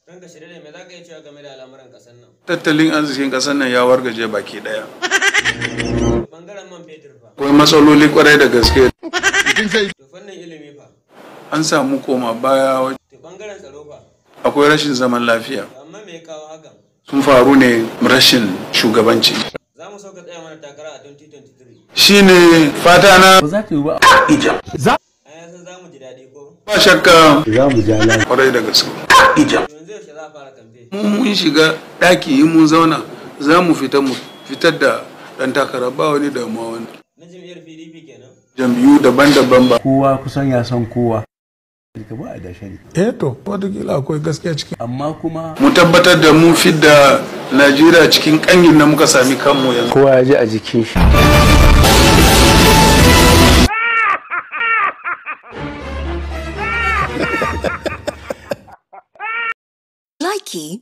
Ranka shirye da me za ka yi cewa game da al'amuran ƙasar nan? Tattalin arzikin ƙasar nan ya wargaje baki ɗaya. Bangaren man fetur fa. Akwai matsaloli kwarai da gaske. To fannin ilimi fa. An samu koma baya. To bangaren tsaro fa. Akwai rashin zaman lafiya. Amma me ya kawo hakan? Sun faru ne rashin shugabanci. Za mu so ka tsaya mana takara a 2023. Shine fata na. Ba za ta yi ba. Za mu ji daɗi ko? Ba shakka. Za mu ja lafiya. Kwarai da gaske. Yanzu yaushe za a fara kamfe? Mun shiga ɗaki in mun zauna za mu fitar da ɗan takara ba wani damuwa wani. Na jam'iyyar PDP kenan? Jam'iyyu daban-daban ba. Kowa kusan ya san kowa. Ba a da shari. To, watakila akwai gaskiya ciki. Amma kuma. Mu tabbatar da mun fidda Najeriya cikin ƙangin da muka sami kanmu yanzu. Kowa ya ji a jikin shi. Likey